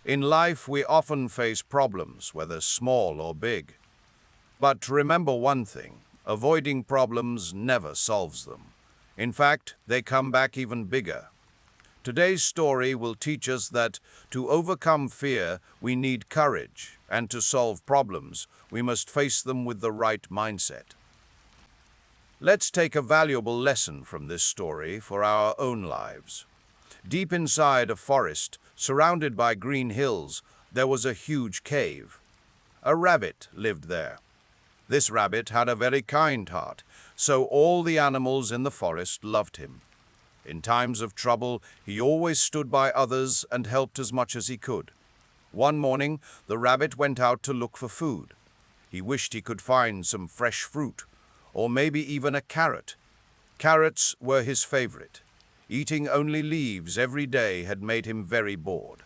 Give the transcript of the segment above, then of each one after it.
In life, we often face problems, whether small or big. But remember one thing, avoiding problems never solves them. In fact, they come back even bigger. Today's story will teach us that to overcome fear, we need courage, and to solve problems, we must face them with the right mindset. Let's take a valuable lesson from this story for our own lives. Deep inside a forest, surrounded by green hills, there was a huge cave. A rabbit lived there. This rabbit had a very kind heart, so all the animals in the forest loved him. In times of trouble, he always stood by others and helped as much as he could. One morning, the rabbit went out to look for food. He wished he could find some fresh fruit, or maybe even a carrot. Carrots were his favorite. Eating only leaves every day had made him very bored.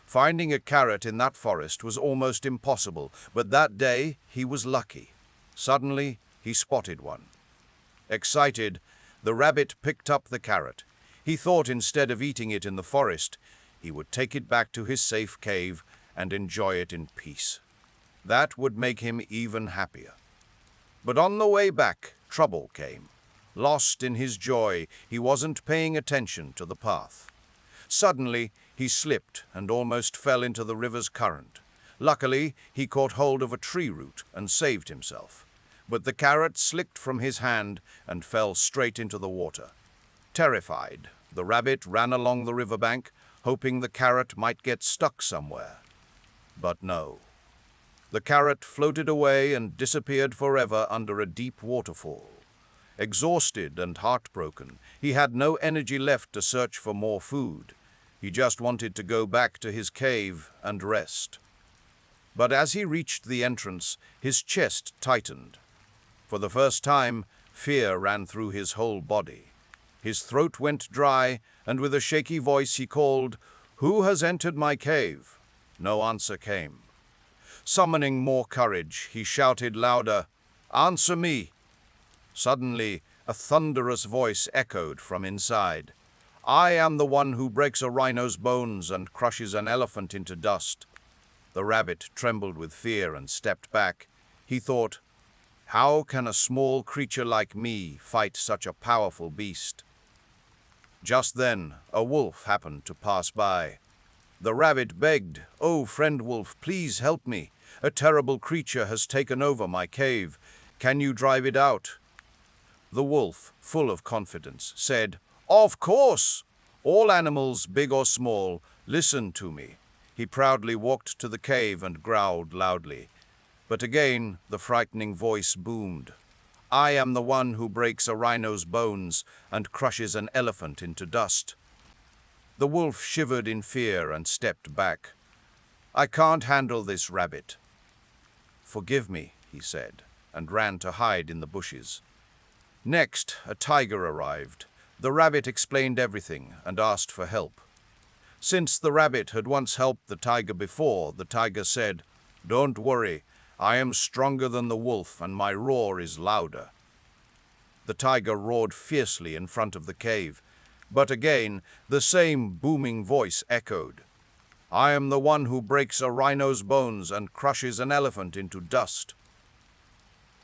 Finding a carrot in that forest was almost impossible, but that day he was lucky. Suddenly, he spotted one. Excited, the rabbit picked up the carrot. He thought instead of eating it in the forest, he would take it back to his safe cave and enjoy it in peace. That would make him even happier. But on the way back, trouble came. Lost in his joy, he wasn't paying attention to the path. Suddenly, he slipped and almost fell into the river's current. Luckily, he caught hold of a tree root and saved himself. But the carrot slipped from his hand and fell straight into the water. Terrified, the rabbit ran along the riverbank, hoping the carrot might get stuck somewhere. But no. The carrot floated away and disappeared forever under a deep waterfall. Exhausted and heartbroken, he had no energy left to search for more food. He just wanted to go back to his cave and rest. But as he reached the entrance, his chest tightened. For the first time, fear ran through his whole body. His throat went dry, and with a shaky voice he called, "Who has entered my cave?" No answer came. Summoning more courage, he shouted louder, "Answer me!" Suddenly, a thunderous voice echoed from inside. "I am the one who breaks a rhino's bones and crushes an elephant into dust." The rabbit trembled with fear and stepped back. He thought, "How can a small creature like me fight such a powerful beast?" Just then, a wolf happened to pass by. The rabbit begged, "Oh, friend wolf, please help me. A terrible creature has taken over my cave. Can you drive it out?" The wolf, full of confidence, said, "Of course! All animals, big or small, listen to me." He proudly walked to the cave and growled loudly. But again, the frightening voice boomed. "I am the one who breaks a rhino's bones and crushes an elephant into dust." The wolf shivered in fear and stepped back. "I can't handle this, rabbit." "Forgive me," he said, and ran to hide in the bushes. Next, a tiger arrived. The rabbit explained everything and asked for help. Since the rabbit had once helped the tiger before, the tiger said, "Don't worry. I am stronger than the wolf, and my roar is louder." The tiger roared fiercely in front of the cave, but again the same booming voice echoed. "I am the one who breaks a rhino's bones and crushes an elephant into dust."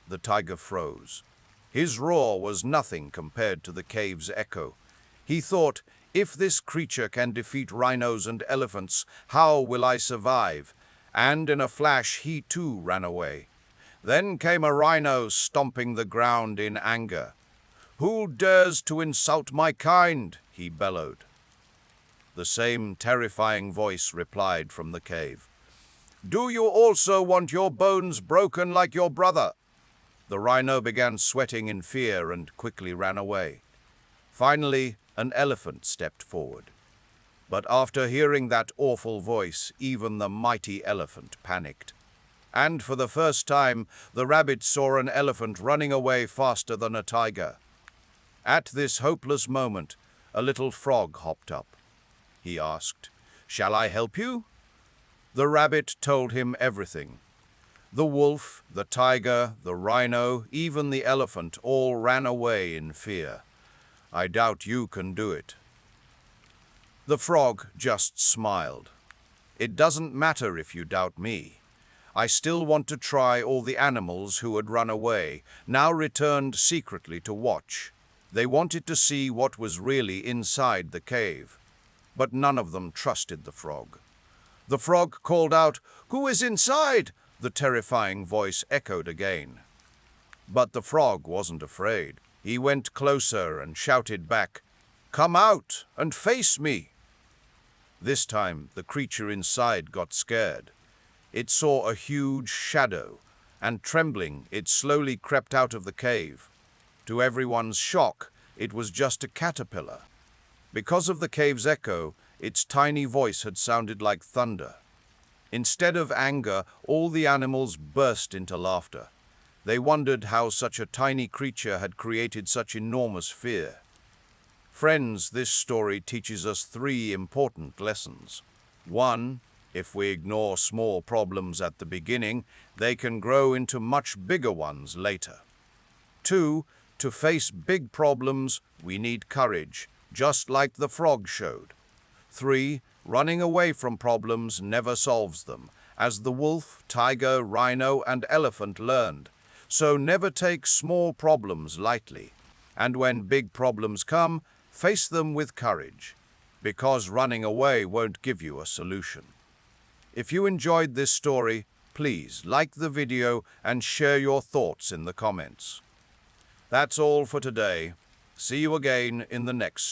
The tiger froze. His roar was nothing compared to the cave's echo. He thought, "If this creature can defeat rhinos and elephants, how will I survive?" And in a flash he too ran away. Then came a rhino stomping the ground in anger. "Who dares to insult my kind?" he bellowed. The same terrifying voice replied from the cave. "Do you also want your bones broken like your brother?" The rhino began sweating in fear and quickly ran away. Finally, an elephant stepped forward. But after hearing that awful voice, even the mighty elephant panicked. And for the first time, the rabbit saw an elephant running away faster than a tiger. At this hopeless moment, a little frog hopped up. He asked, "Shall I help you?" The rabbit told him everything. The wolf, the tiger, the rhino, even the elephant all ran away in fear. "I doubt you can do it." The frog just smiled. It doesn't matter if you doubt me. I still want to try. All the animals who had run away now returned secretly to watch. They wanted to see what was really inside the cave. But none of them trusted the frog. The frog called out, "Who is inside?" The terrifying voice echoed again. But the frog wasn't afraid. He went closer and shouted back, "Come out and face me." This time the creature inside got scared. It saw a huge shadow, and trembling, it slowly crept out of the cave. To everyone's shock, it was just a caterpillar. Because of the cave's echo, its tiny voice had sounded like thunder. Instead of anger, all the animals burst into laughter. They wondered how such a tiny creature had created such enormous fear. Friends, this story teaches us 3 important lessons. 1. If we ignore small problems at the beginning, they can grow into much bigger ones later. 2. To face big problems, we need courage, just like the frog showed. 3. Running away from problems never solves them, as the wolf, tiger, rhino, and elephant learned. So never take small problems lightly. And when big problems come, face them with courage, because running away won't give you a solution. If you enjoyed this story, please like the video and share your thoughts in the comments. That's all for today. See you again in the next